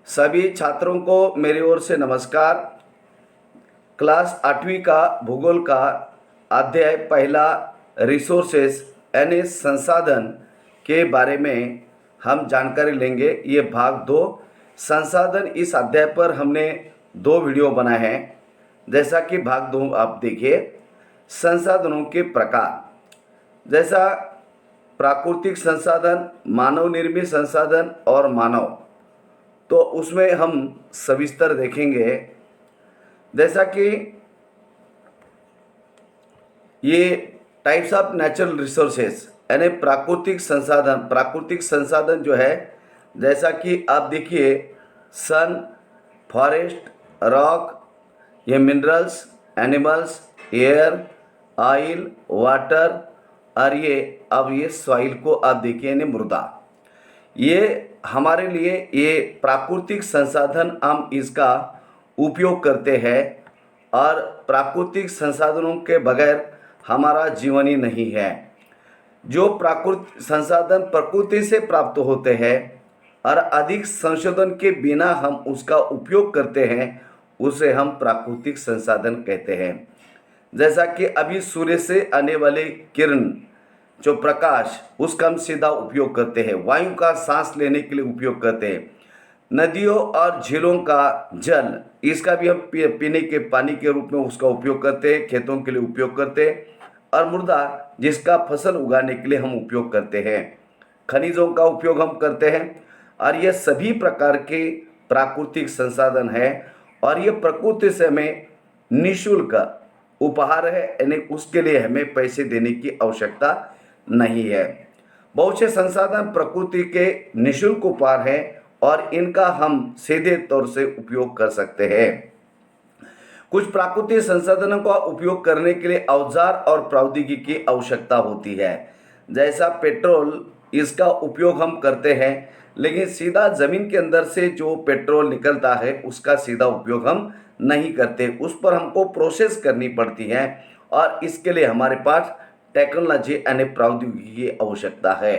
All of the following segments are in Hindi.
सभी छात्रों को मेरी ओर से नमस्कार। क्लास 8वीं का भूगोल का अध्याय पहला रिसोर्सेस यानी संसाधन के बारे में हम जानकारी लेंगे। ये भाग 2 संसाधन। इस अध्याय पर हमने 2 वीडियो बनाए हैं। जैसा कि भाग 2 आप देखिए, संसाधनों के प्रकार, जैसा प्राकृतिक संसाधन, मानव निर्मित संसाधन और मानव, तो उसमें हम सविस्तर देखेंगे। जैसा कि ये टाइप्स ऑफ नेचुरल रिसोर्सेस यानी प्राकृतिक संसाधन जो है, जैसा कि आप देखिए सन, फॉरेस्ट, रॉक, ये minerals, animals, air, oil, water, और ये सॉइल को आप देखिए यानी मृदा। ये हमारे लिए ये प्राकृतिक संसाधन, हम इसका उपयोग करते हैं और प्राकृतिक संसाधनों के बगैर हमारा जीवन ही नहीं है। जो प्राकृतिक संसाधन प्रकृति से प्राप्त होते हैं और अधिक संशोधन के बिना हम उसका उपयोग करते हैं, उसे हम प्राकृतिक संसाधन कहते हैं। जैसा कि अभी सूर्य से आने वाले किरण, जो प्रकाश, उसका हम सीधा उपयोग करते हैं। वायु का सांस लेने के लिए उपयोग करते हैं। नदियों और झीलों का जल, इसका भी हम पीने के पानी के रूप में उसका उपयोग करते हैं, खेतों के लिए उपयोग करते हैं। और मृदा, जिसका फसल उगाने के लिए हम उपयोग करते हैं। खनिजों का उपयोग हम करते हैं। और ये सभी प्रकार के प्राकृतिक संसाधन है और ये प्रकृति से हमें निःशुल्क उपहार है, यानी उसके लिए हमें पैसे देने की आवश्यकता नहीं है। बहुत से संसाधन प्रकृति के निःशुल्क उपहार हैं और इनका हम सीधे तौर से उपयोग कर सकते हैं। कुछ प्राकृतिक संसाधनों का उपयोग करने के लिए औजार और प्रौद्योगिकी की आवश्यकता होती है। जैसा पेट्रोल, इसका उपयोग हम करते हैं, लेकिन सीधा ज़मीन के अंदर से जो पेट्रोल निकलता है उसका सीधा उपयोग हम नहीं करते। उस पर हमको प्रोसेस करनी पड़ती है और इसके लिए हमारे पास टेक्नोलॉजी यानी प्रौद्योगिकी की आवश्यकता है।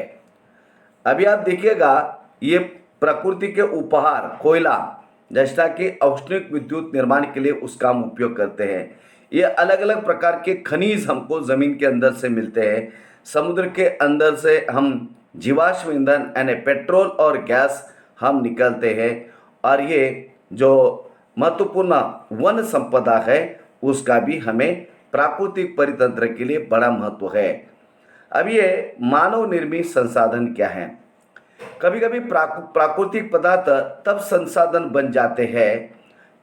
अभी आप देखिएगा, ये प्रकृति के उपहार, कोयला, जैसा कि औष्णिक विद्युत निर्माण के लिए उसका हम उपयोग करते हैं। ये अलग अलग प्रकार के खनिज हमको ज़मीन के अंदर से मिलते हैं। समुद्र के अंदर से हम जीवाश्म ईंधन यानी पेट्रोल और गैस हम निकलते हैं। और ये जो महत्वपूर्ण वन संपदा है, उसका भी हमें प्राकृतिक परितंत्र के लिए बड़ा महत्व है। अब ये मानव निर्मित संसाधन क्या है? कभी कभी प्राकृतिक पदार्थ तब संसाधन बन जाते हैं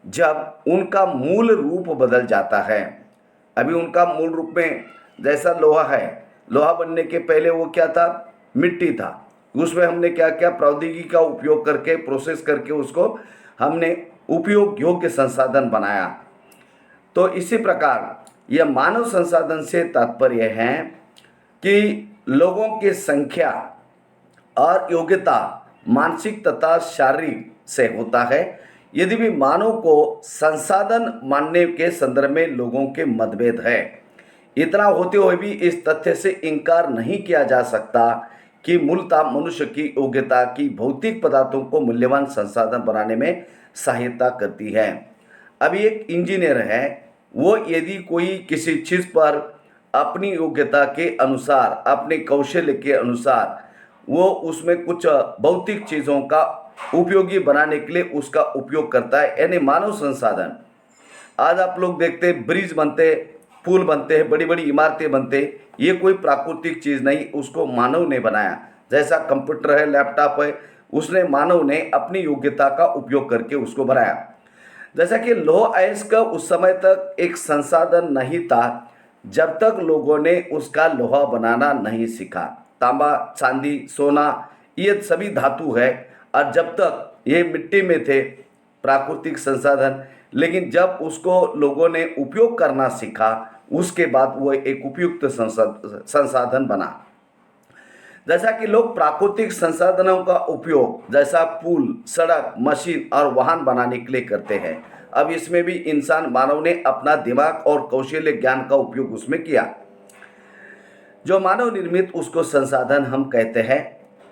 जब उनका मूल रूप बदल जाता है। अभी उनका मूल रूप में, जैसा लोहा है, लोहा बनने के पहले वो क्या था? मिट्टी था। उसमें हमने क्या क्या प्रौद्योगिकी का उपयोग करके, प्रोसेस करके उसको हमने उपयोग योग्य संसाधन बनाया। तो इसी प्रकार यह मानव संसाधन से तात्पर्य है कि लोगों की संख्या और योग्यता मानसिक तथा शारीरिक से होता है। यदि भी मानव को संसाधन मानने के संदर्भ में लोगों के मतभेद है, इतना होते हुए भी इस तथ्य से इनकार नहीं किया जा सकता कि मूलतः मनुष्य की योग्यता की भौतिक पदार्थों को मूल्यवान संसाधन बनाने में सहायता करती है। अभी एक इंजीनियर है, वो यदि कोई किसी चीज़ पर अपनी योग्यता के अनुसार, अपने कौशल्य के अनुसार वो उसमें कुछ भौतिक चीज़ों का उपयोगी बनाने के लिए उसका उपयोग करता है, यानी मानव संसाधन। आज आप लोग देखते हैं ब्रिज बनते, पुल बनते हैं, बड़ी बड़ी इमारतें बनते, ये कोई प्राकृतिक चीज़ नहीं, उसको मानव ने बनाया। जैसा कंप्यूटर है, लैपटॉप है, उसने मानव ने अपनी योग्यता का उपयोग करके उसको बनाया। जैसा कि लौह अयस्क का उस समय तक एक संसाधन नहीं था जब तक लोगों ने उसका लोहा बनाना नहीं सीखा। तांबा, चांदी, सोना, ये सभी धातु है और जब तक ये मिट्टी में थे प्राकृतिक संसाधन, लेकिन जब उसको लोगों ने उपयोग करना सीखा, उसके बाद वो एक उपयुक्त संसाधन बना। जैसा कि लोग प्राकृतिक संसाधनों का उपयोग जैसा पुल, सड़क, मशीन और वाहन बनाने के लिए करते हैं, अब इसमें भी इंसान मानव ने अपना दिमाग और कौशल्य ज्ञान का उपयोग उसमें किया। जो मानव निर्मित उसको संसाधन हम कहते हैं।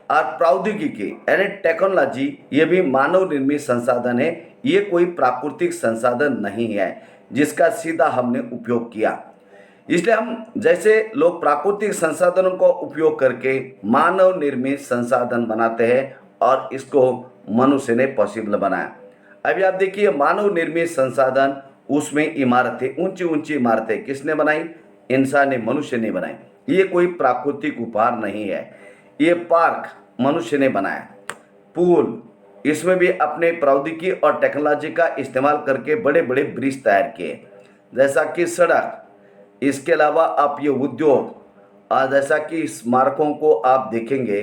और प्रौद्योगिकी यानी टेक्नोलॉजी ये भी मानव निर्मित संसाधन है। ये कोई प्राकृतिक संसाधन नहीं है जिसका सीधा हमने उपयोग किया। इसलिए हम जैसे लोग प्राकृतिक संसाधनों को उपयोग करके मानव निर्मित संसाधन बनाते हैं और इसको मनुष्य ने पॉसिबल बनाया। अभी आप देखिए मानव निर्मित संसाधन, उसमें इमारतें, ऊंची ऊंची इमारतें किसने बनाई? इंसान ने, मनुष्य ने बनाई। ये कोई प्राकृतिक उपहार नहीं है। ये पार्क मनुष्य ने बनाया। पुल, इसमें भी अपने प्रौद्योगिकी और टेक्नोलॉजी का इस्तेमाल करके बड़े बड़े ब्रिज तैयार किए। जैसा कि सड़क, इसके अलावा आप ये उद्योग, और जैसा कि स्मारकों को आप देखेंगे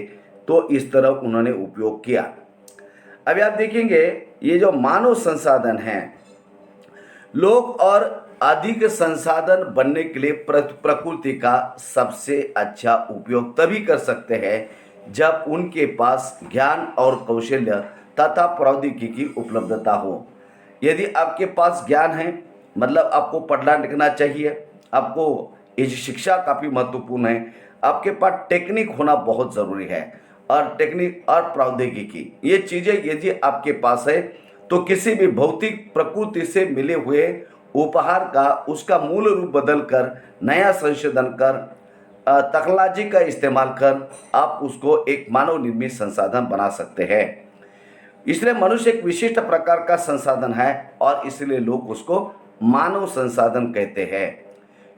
तो इस तरह उन्होंने उपयोग किया। अभी आप देखेंगे ये जो मानव संसाधन हैं, लोग और अधिक संसाधन बनने के लिए प्रकृति का सबसे अच्छा उपयोग तभी कर सकते हैं जब उनके पास ज्ञान और कौशल्य तथा प्रौद्योगिकी की उपलब्धता हो। यदि आपके पास ज्ञान है, मतलब आपको पढ़ना लिखना चाहिए, आपको इस शिक्षा काफ़ी महत्वपूर्ण है, आपके पास टेक्निक होना बहुत ज़रूरी है, और टेक्निक और प्रौद्योगिकी ये चीज़ें यदि आपके पास है तो किसी भी भौतिक प्रकृति से मिले हुए उपहार का उसका मूल रूप बदल कर, नया संशोधन कर, टेक्नोलॉजी का इस्तेमाल कर आप उसको एक मानव निर्मित संसाधन बना सकते हैं। इसलिए मनुष्य एक विशिष्ट प्रकार का संसाधन है और इसलिए लोग उसको मानव संसाधन कहते हैं।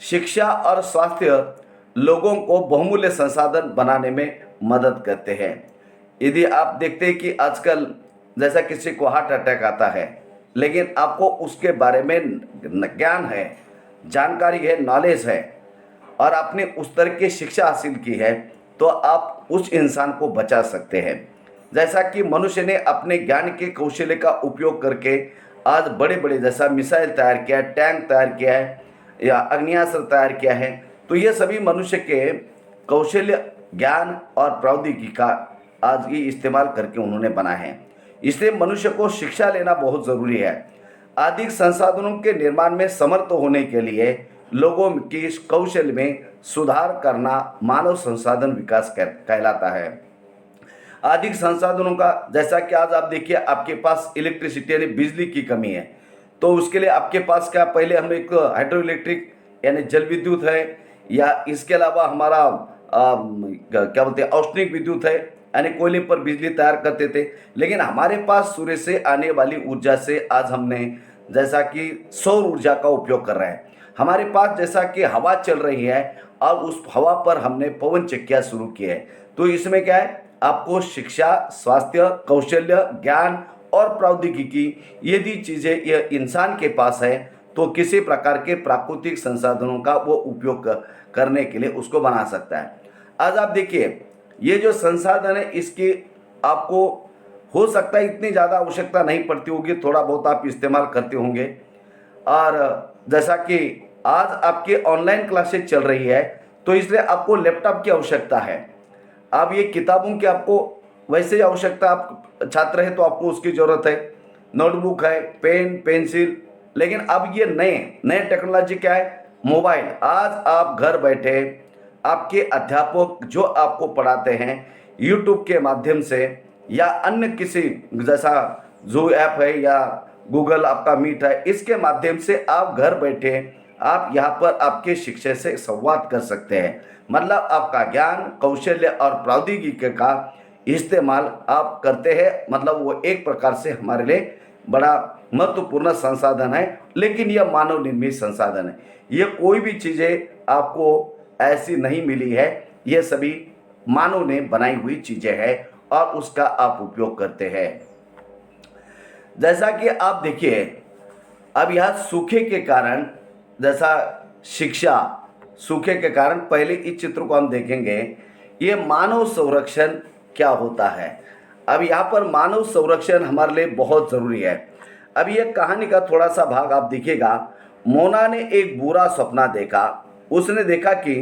शिक्षा और स्वास्थ्य लोगों को बहुमूल्य संसाधन बनाने में मदद करते हैं। यदि आप देखते हैं कि आजकल जैसा किसी को हार्ट अटैक आता है, लेकिन आपको उसके बारे में ज्ञान है, जानकारी है, नॉलेज है, और आपने उस तरह की शिक्षा हासिल की है, तो आप उस इंसान को बचा सकते हैं। जैसा कि मनुष्य ने अपने ज्ञान के कौशल्य का उपयोग करके आज बड़े बड़े जैसा मिसाइल तैयार किया है, टैंक तैयार किया है, या अग्नियास्त्र तैयार किया है, तो ये सभी मनुष्य के कौशल्य, ज्ञान और प्रौद्योगिकी का आज ये इस्तेमाल करके उन्होंने बनाए हैं। इसलिए मनुष्य को शिक्षा लेना बहुत ज़रूरी है। अधिक संसाधनों के निर्माण में समर्थ होने के लिए लोगों की कौशल में सुधार करना मानव संसाधन विकास कहलाता है। अधिक संसाधनों का, जैसा कि आज आप देखिए आपके पास इलेक्ट्रिसिटी यानी बिजली की कमी है, तो उसके लिए आपके पास क्या, पहले हम एक हाइड्रो इलेक्ट्रिक यानी जल विद्युत है, या इसके अलावा हमारा क्या बोलते हैं औष्णिक विद्युत है, यानी कोयले पर बिजली तैयार करते थे। लेकिन हमारे पास सूर्य से आने वाली ऊर्जा से आज हमने जैसा कि सौर ऊर्जा का उपयोग कर रहे हैं। हमारे पास जैसा कि हवा चल रही है और उस हवा पर हमने पवन चक्कियाँ शुरू की है। तो इसमें क्या है, आपको शिक्षा, स्वास्थ्य, कौशल्य, ज्ञान और प्रौद्योगिकी यदि चीज़ें ये इंसान के पास है तो किसी प्रकार के प्राकृतिक संसाधनों का वो उपयोग करने के लिए उसको बना सकता है। आज आप देखिए ये जो संसाधन है इसकी आपको हो सकता है इतनी ज़्यादा आवश्यकता नहीं पड़ती होगी, थोड़ा बहुत आप इस्तेमाल करते होंगे। और जैसा कि आज आपके ऑनलाइन क्लासेज चल रही है तो इसलिए आपको लैपटॉप की आवश्यकता है। अब ये किताबों की आपको वैसे ही आवश्यकता, आप छात्र हैं तो आपको उसकी ज़रूरत है, नोटबुक है, पेन, पेंसिल। लेकिन अब ये नए टेक्नोलॉजी क्या है, मोबाइल। आज आप घर बैठे आपके अध्यापक जो आपको पढ़ाते हैं यूट्यूब के माध्यम से या अन्य किसी जैसा जो ऐप है या गूगल आपका मीट है, इसके माध्यम से आप घर बैठे आप यहाँ पर आपके शिक्षक से संवाद कर सकते हैं। मतलब आपका ज्ञान, कौशल्य और प्रौद्योगिकी का इस्तेमाल आप करते हैं। मतलब वो एक प्रकार से हमारे लिए बड़ा महत्वपूर्ण संसाधन है, लेकिन यह मानव निर्मित संसाधन है। ये कोई भी चीज़ें आपको ऐसी नहीं मिली है, ये सभी मानव ने बनाई हुई चीज़ें हैं और उसका आप उपयोग करते हैं। जैसा कि आप देखिए अब यहाँ सूखे के कारण, जैसा शिक्षा, सूखे के कारण, पहले इस चित्र को हम देखेंगे, ये मानव संरक्षण क्या होता है। अब यहाँ पर मानव संरक्षण हमारे लिए बहुत ज़रूरी है। अब ये कहानी का थोड़ा सा भाग आप देखिएगा। मोना ने एक बुरा सपना देखा। उसने देखा कि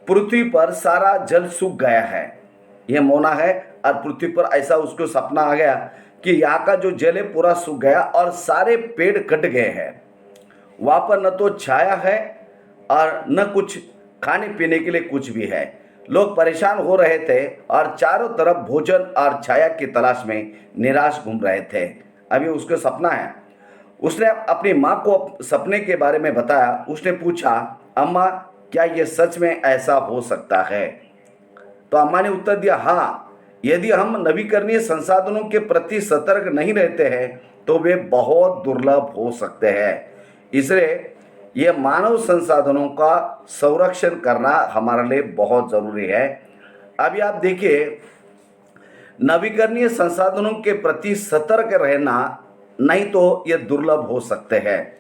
पृथ्वी पर सारा जल सूख गया है। ये मोना है और पृथ्वी पर ऐसा उसको सपना आ गया कि यहाँ का जो जल है पूरा सूख गया और सारे पेड़ कट गए हैं। वहाँ पर न तो छाया है और न कुछ खाने पीने के लिए कुछ भी है। लोग परेशान हो रहे थे और चारों तरफ भोजन और छाया की तलाश में निराश घूम रहे थे। अभी उसको सपना है। उसने अपनी माँ को सपने के बारे में बताया। उसने पूछा, अम्मा क्या ये सच में ऐसा हो सकता है? तो अम्मा ने उत्तर दिया, हाँ, यदि हम नवीकरणीय संसाधनों के प्रति सतर्क नहीं रहते हैं तो वे बहुत दुर्लभ हो सकते हैं। इसलिए ये मानव संसाधनों का संरक्षण करना हमारे लिए बहुत ज़रूरी है। अभी आप देखिए, नवीकरणीय संसाधनों के प्रति सतर्क रहना, नहीं तो ये दुर्लभ हो सकते हैं।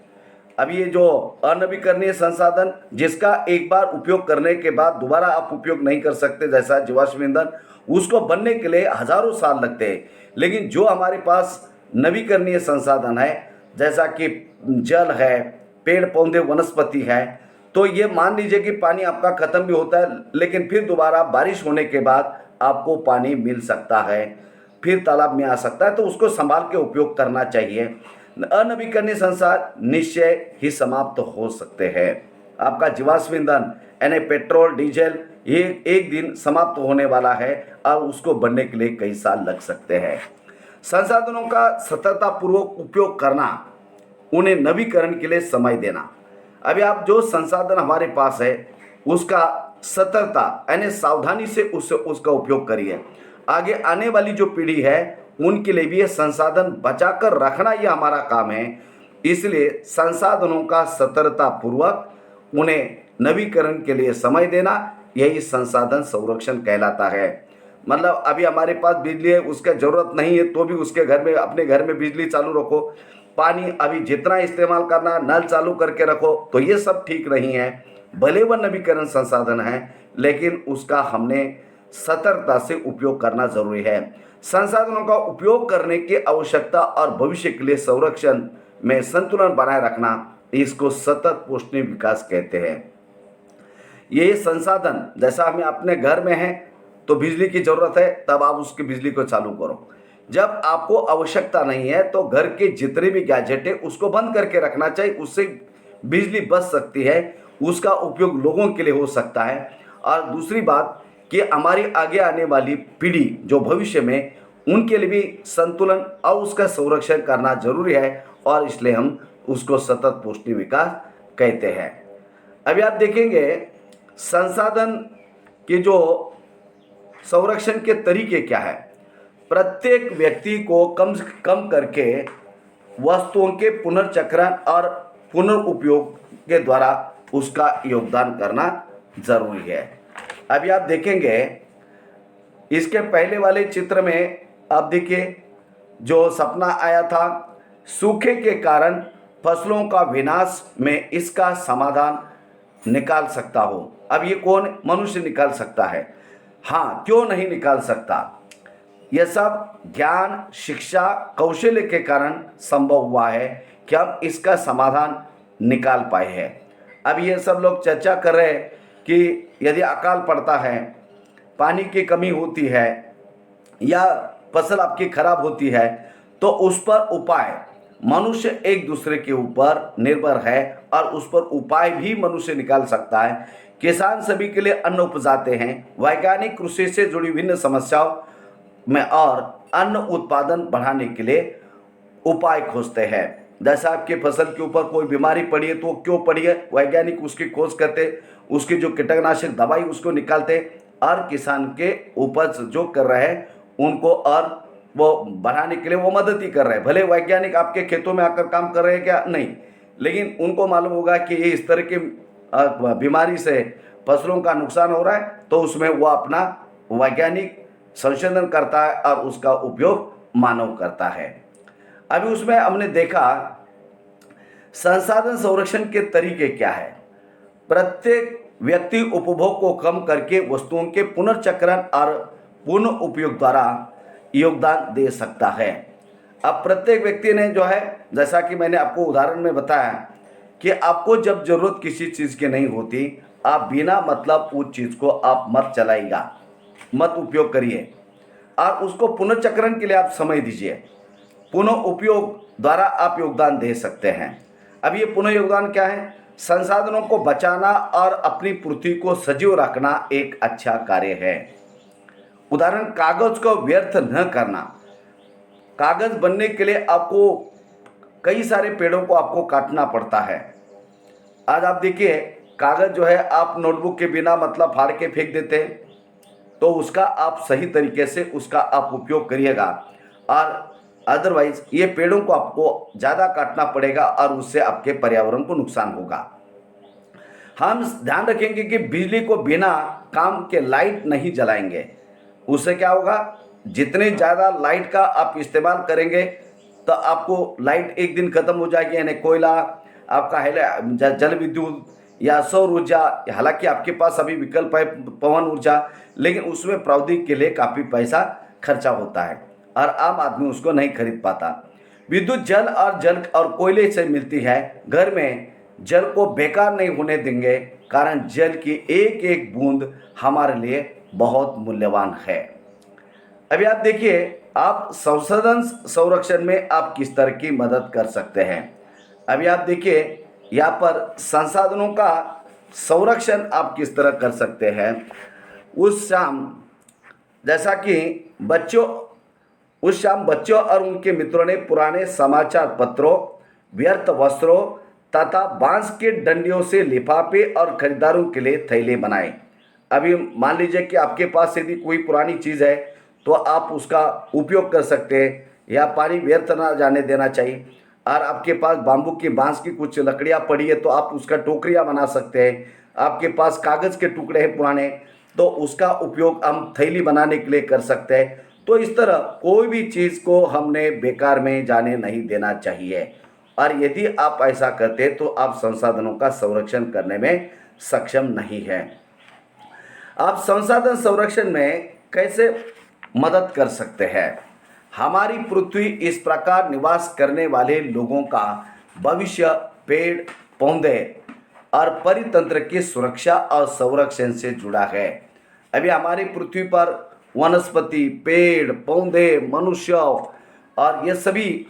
अब ये जो अनवीकरणीय संसाधन जिसका एक बार उपयोग करने के बाद दोबारा आप उपयोग नहीं कर सकते, जैसा जीवाश्म ईंधन, उसको बनने के लिए हजारों साल लगते हैं। लेकिन जो हमारे पास नवीकरणीय संसाधन है, जैसा कि जल है, पेड़ पौधे, वनस्पति है, तो ये मान लीजिए कि पानी आपका खत्म भी होता है लेकिन फिर दोबारा बारिश होने के बाद आपको पानी मिल सकता है, फिर तालाब में आ सकता है, तो उसको संभाल के उपयोग करना चाहिए। अनवीकरणीय संसाधन निश्चय ही समाप्त हो सकते हैं। आपका जीवाश्म ईंधन यानी पेट्रोल, डीजल, ये एक दिन समाप्त होने वाला है और उसको बनने के लिए कई साल लग सकते हैं। संसाधनों का सतर्कतापूर्वक उपयोग करना, उन्हें नवीकरण के लिए समय देना। अभी आप जो संसाधन हमारे पास है उसका सतर्कता यानी सावधानी से उसका उपयोग करिए। आगे आने वाली जो पीढ़ी है उनके लिए भी ये संसाधन बचाकर रखना ये हमारा काम है। इसलिए संसाधनों का सतर्कतापूर्वक उन्हें नवीकरण के लिए समय देना, यही संसाधन संरक्षण कहलाता है। मतलब अभी हमारे पास बिजली है, उसका ज़रूरत नहीं है तो भी उसके घर में, अपने घर में बिजली चालू रखो। पानी अभी जितना इस्तेमाल करना, नल चालू करके रखो, तो ये सब ठीक नहीं है। भले वह नवीकरण संसाधन है लेकिन उसका हमने सतर्कता से उपयोग करना जरूरी है। संसाधनों का उपयोग करने की आवश्यकता और भविष्य के लिए संरक्षण में संतुलन बनाए रखना, इसको सतत पोषणीय विकास कहते हैं। ये संसाधन जैसा हमें अपने घर में है तो बिजली की ज़रूरत है, तब आप उसकी बिजली को चालू करो। जब आपको आवश्यकता नहीं है तो घर के जितने भी गैजेट है उसको बंद करके रखना चाहिए, उससे बिजली बच सकती है, उसका उपयोग लोगों के लिए हो सकता है। और दूसरी बात कि हमारी आगे आने वाली पीढ़ी जो भविष्य में, उनके लिए भी संतुलन और उसका संरक्षण करना जरूरी है और इसलिए हम उसको सतत पोषणीय विकास कहते हैं। अभी आप देखेंगे संसाधन के जो संरक्षण के तरीके क्या है। प्रत्येक व्यक्ति को कम से कम करके वस्तुओं के पुनर्चक्रण और पुनर्उपयोग के द्वारा उसका योगदान करना जरूरी है। अभी आप देखेंगे इसके पहले वाले चित्र में, आप देखिए जो सपना आया था, सूखे के कारण फसलों का विनाश में इसका समाधान निकाल सकता हो। अब ये कौन? मनुष्य निकाल सकता है। हाँ, क्यों नहीं निकाल सकता? यह सब ज्ञान, शिक्षा, कौशल्य के कारण संभव हुआ है कि हम इसका समाधान निकाल पाए हैं। अब ये सब लोग चर्चा कर रहे हैं कि यदि अकाल पड़ता है, पानी की कमी होती है या फसल आपकी खराब होती है तो उस पर उपाय, मनुष्य एक दूसरे के ऊपर निर्भर है और उस पर उपाय भी मनुष्य निकाल सकता है। किसान सभी के लिए अन्न उपजाते हैं। वैज्ञानिक कृषि से जुड़ी विभिन्न समस्याओं में और अन्न उत्पादन बढ़ाने के लिए उपाय खोजते हैं। जैसा आपकी फसल के ऊपर कोई बीमारी पड़ी है तो क्यों पड़ी है, वैज्ञानिक उसकी खोज करते, उसकी जो कीटनाशक दवाई उसको निकालते और किसान के उपज जो कर रहे हैं उनको और वो बढ़ाने के लिए वो मदद ही कर रहे हैं। भले वैज्ञानिक आपके खेतों में आकर काम कर रहे हैं क्या? नहीं, लेकिन उनको मालूम होगा कि ये इस तरह की बीमारी से फसलों का नुकसान हो रहा है तो उसमें वो अपना वैज्ञानिक संशोधन करता है और उसका उपयोग मानव करता है। अभी उसमें हमने देखा संसाधन संरक्षण के तरीके क्या है। प्रत्येक व्यक्ति उपभोग को कम करके वस्तुओं के पुनर्चक्रण और पुनः उपयोग द्वारा योगदान दे सकता है। अब प्रत्येक व्यक्ति ने जो है, जैसा कि मैंने आपको उदाहरण में बताया कि आपको जब जरूरत किसी चीज़ की नहीं होती, आप बिना मतलब उस चीज़ को आप मत चलाइएगा, मत उपयोग करिए और उसको पुनर्चक्रण के लिए आप समय दीजिए। पुनः उपयोग द्वारा आप योगदान दे सकते हैं। अब ये पुनः योगदान क्या है? संसाधनों को बचाना और अपनी पृथ्वी को सजीव रखना एक अच्छा कार्य है। उदाहरण, कागज को व्यर्थ न करना। कागज बनने के लिए आपको कई सारे पेड़ों को आपको काटना पड़ता है। आज आप देखिए, कागज जो है आप नोटबुक के बिना मतलब फाड़ के फेंक देते हैं, तो उसका आप सही तरीके से उसका आप उपयोग करिएगा। और अदरवाइज ये पेड़ों को आपको ज़्यादा काटना पड़ेगा और उससे आपके पर्यावरण को नुकसान होगा। हम ध्यान रखेंगे कि बिजली को बिना काम के लाइट नहीं जलाएंगे। उससे क्या होगा, जितने ज़्यादा लाइट का आप इस्तेमाल करेंगे तो आपको लाइट एक दिन ख़त्म हो जाएगी। यानी कोयला आपका है, जल विद्युत या सौर ऊर्जा, हालांकि आपके पास अभी विकल्प है पवन ऊर्जा, लेकिन उसमें प्रौद्योगिकी के लिए काफ़ी पैसा खर्चा होता है और आम आदमी उसको नहीं खरीद पाता। विद्युत जल और कोयले से मिलती है। घर में जल को बेकार नहीं होने देंगे, कारण जल की एक एक बूंद हमारे लिए बहुत मूल्यवान है। अभी आप देखिए, आप संसाधन संरक्षण में आप किस तरह की मदद कर सकते हैं। अभी आप देखिए, यहाँ पर संसाधनों का संरक्षण आप किस तरह कर सकते हैं। उस शाम जैसा कि उस शाम बच्चों और उनके मित्रों ने पुराने समाचार पत्रों, व्यर्थ वस्त्रों तथा बांस के डंडियों से लिफाफे और खरीदारों के लिए थैले बनाए। अभी मान लीजिए कि आपके पास यदि कोई पुरानी चीज़ है तो आप उसका उपयोग कर सकते हैं, या पानी व्यर्थ ना जाने देना चाहिए। और आपके पास बांस की कुछ लकड़ियाँ पड़ी है तो आप उसका टोकरियाँ बना सकते हैं। आपके पास कागज़ के टुकड़े हैं पुराने, तो उसका उपयोग हम थैली बनाने के लिए कर सकते हैं। तो इस तरह कोई भी चीज़ को हमने बेकार में जाने नहीं देना चाहिए। और यदि आप ऐसा करते हैं तो आप संसाधनों का संरक्षण करने में सक्षम नहीं हैं। आप संसाधन संरक्षण में कैसे मदद कर सकते हैं। हमारी पृथ्वी इस प्रकार निवास करने वाले लोगों का भविष्य पेड़ पौधे और परितंत्र की सुरक्षा और संरक्षण से जुड़ा है। अभी हमारी पृथ्वी पर वनस्पति, पेड़ पौधे, मनुष्य और ये सभी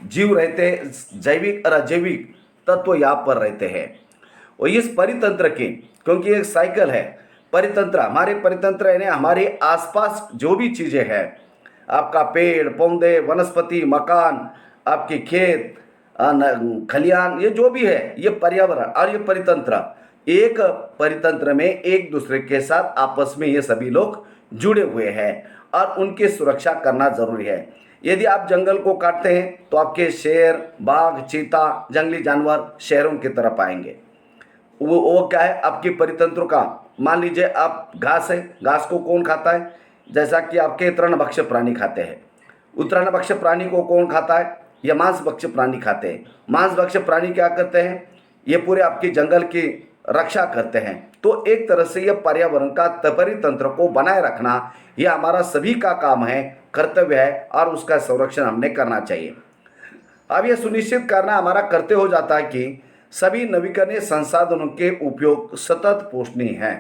जीव रहते हैं, जैविक और अजैविक तत्व यहाँ पर रहते हैं। और इस परितंत्र की, क्योंकि एक साइकिल है, परितंत्र हमारे परितंत्र यानी हमारे आसपास जो भी चीज़ें हैं, आपका पेड़ पौधे, वनस्पति, मकान, आपके खेत, खलियान, ये जो भी है, ये पर्यावरण और ये परितंत्र, एक परितंत्र में एक दूसरे के साथ आपस में ये सभी लोग जुड़े हुए हैं और उनकी सुरक्षा करना जरूरी है। यदि आप जंगल को काटते हैं तो आपके शेर, बाघ, चीता, जंगली जानवर शहरों की तरफ आएंगे। वो क्या है, आपकी परितंत्रों का, मान लीजिए आप घास है, घास को कौन खाता है, जैसा कि आपके तृणभक्षी प्राणी खाते हैं। तृणभक्षी प्राणी को कौन खाता है, या मांसभक्षी प्राणी खाते हैं। मांसभक्षी प्राणी क्या करते हैं, ये पूरे आपके जंगल की रक्षा करते हैं। तो एक तरह से यह पर्यावरण का परितंत्र को बनाए रखना ये हमारा सभी का काम है, कर्तव्य है, और उसका संरक्षण हमने करना चाहिए। अब यह सुनिश्चित करना हमारा कर्तव्य हो जाता है कि सभी नवीकरणीय संसाधनों के उपयोग सतत पोषणीय है।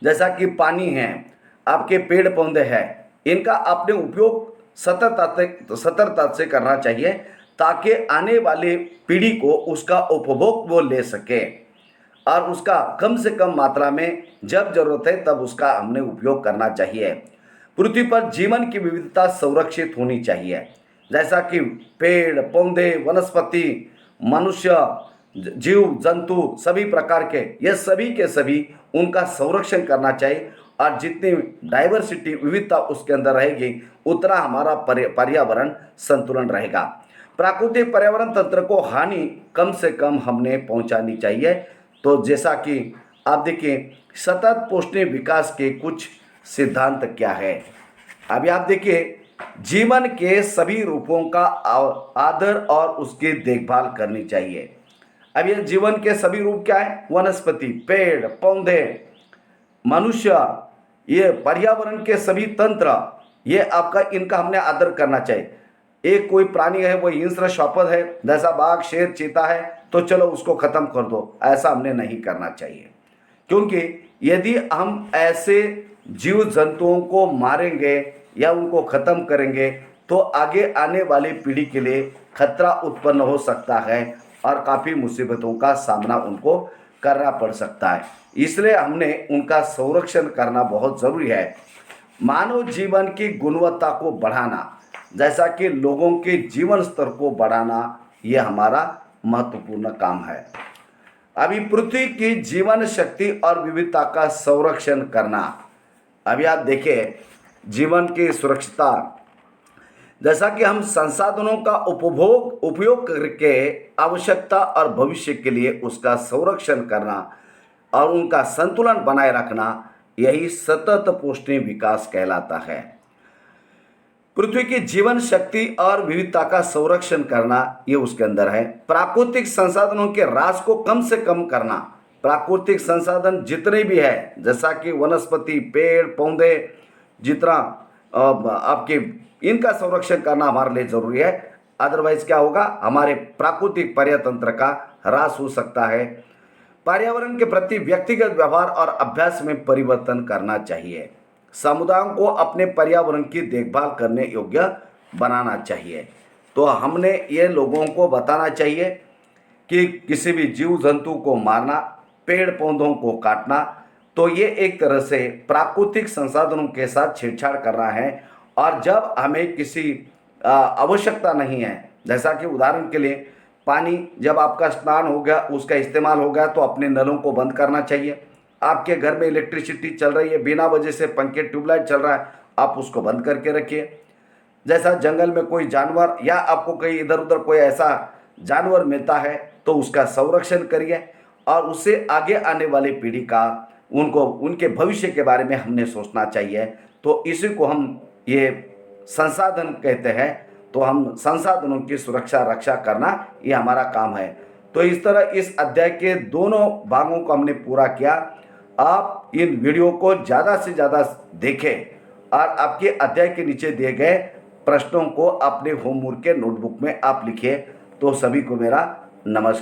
जैसा कि पानी है, आपके पेड़ पौधे हैं, इनका अपने उपयोग सतर्कता से करना चाहिए, ताकि आने वाले पीढ़ी को उसका उपभोग वो ले सके और उसका कम से कम मात्रा में जब जरूरत है तब उसका हमने उपयोग करना चाहिए। पृथ्वी पर जीवन की विविधता संरक्षित होनी चाहिए, जैसा कि पेड़ पौधे, वनस्पति, मनुष्य, जीव जंतु, सभी प्रकार के, ये सभी के सभी उनका संरक्षण करना चाहिए। और जितनी डाइवर्सिटी, विविधता उसके अंदर रहेगी, उतना हमारा पर्यावरण संतुलन रहेगा। प्राकृतिक पर्यावरण तंत्र को हानि कम से कम हमने पहुंचानी चाहिए। तो जैसा कि आप देखिए, सतत पोषणीय विकास के कुछ सिद्धांत क्या है। अभी आप देखिए, जीवन के सभी रूपों का आदर और उसकी देखभाल करनी चाहिए। अब ये जीवन के सभी रूप क्या है, वनस्पति, पेड़ पौधे, मनुष्य, ये पर्यावरण के सभी तंत्र, ये आपका, इनका हमने आदर करना चाहिए। एक कोई प्राणी है वो हिंस्र शापद है, जैसा बाघ, शेर, चीता है, तो चलो उसको खत्म कर दो, ऐसा हमने नहीं करना चाहिए। क्योंकि यदि हम ऐसे जीव जंतुओं को मारेंगे या उनको खत्म करेंगे तो आगे आने वाली पीढ़ी के लिए खतरा उत्पन्न हो सकता है। और काफ़ी मुसीबतों का सामना उनको करना पड़ सकता है। इसलिए हमने उनका संरक्षण करना बहुत ज़रूरी है। मानव जीवन की गुणवत्ता को बढ़ाना, जैसा कि लोगों के जीवन स्तर को बढ़ाना, ये हमारा महत्वपूर्ण काम है। अभी पृथ्वी की जीवन शक्ति और विविधता का संरक्षण करना। अभी आप देखिए, जीवन की सुरक्षिता, जैसा कि हम संसाधनों का उपयोग करके आवश्यकता और भविष्य के लिए उसका संरक्षण करना और उनका संतुलन बनाए रखना, यही सतत पोषणीय विकास कहलाता है। पृथ्वी की जीवन शक्ति और विविधता का संरक्षण करना, ये उसके अंदर है। प्राकृतिक संसाधनों के ह्रास को कम से कम करना। प्राकृतिक संसाधन जितने भी है, जैसा कि वनस्पति, पेड़ पौधे, जितना आपके, इनका संरक्षण करना हमारे लिए जरूरी है। अदरवाइज क्या होगा, हमारे प्राकृतिक पर्यातंत्र का ह्रास हो सकता है। पर्यावरण के प्रति व्यक्तिगत व्यवहार और अभ्यास में परिवर्तन करना चाहिए। समुदायों को अपने पर्यावरण की देखभाल करने योग्य बनाना चाहिए। तो हमने ये लोगों को बताना चाहिए कि किसी भी जीव जंतु को मारना, पेड़ पौधों को काटना, तो ये एक तरह से प्राकृतिक संसाधनों के साथ छेड़छाड़ करना है। और जब हमें किसी आवश्यकता नहीं है, जैसा कि उदाहरण के लिए पानी, जब आपका स्नान हो गया, उसका इस्तेमाल हो गया, तो अपने नलों को बंद करना चाहिए। आपके घर में इलेक्ट्रिसिटी चल रही है, बिना वजह से पंखे ट्यूबलाइट चल रहा है, आप उसको बंद करके रखिए। जैसा जंगल में कोई जानवर या आपको कहीं इधर उधर कोई ऐसा जानवर मिलता है, तो उसका संरक्षण करिए और उससे आगे आने वाली पीढ़ी का, उनको उनके भविष्य के बारे में हमने सोचना चाहिए। तो इसी को हम ये संसाधन कहते हैं। तो हम संसाधनों की सुरक्षा रक्षा करना, ये हमारा काम है। तो इस तरह इस अध्याय के दोनों भागों को हमने पूरा किया। आप इन वीडियो को ज़्यादा से ज़्यादा देखें और आपके अध्याय के नीचे दिए गए प्रश्नों को अपने होमवर्क के नोटबुक में आप लिखिए। तो सभी को मेरा नमस्कार।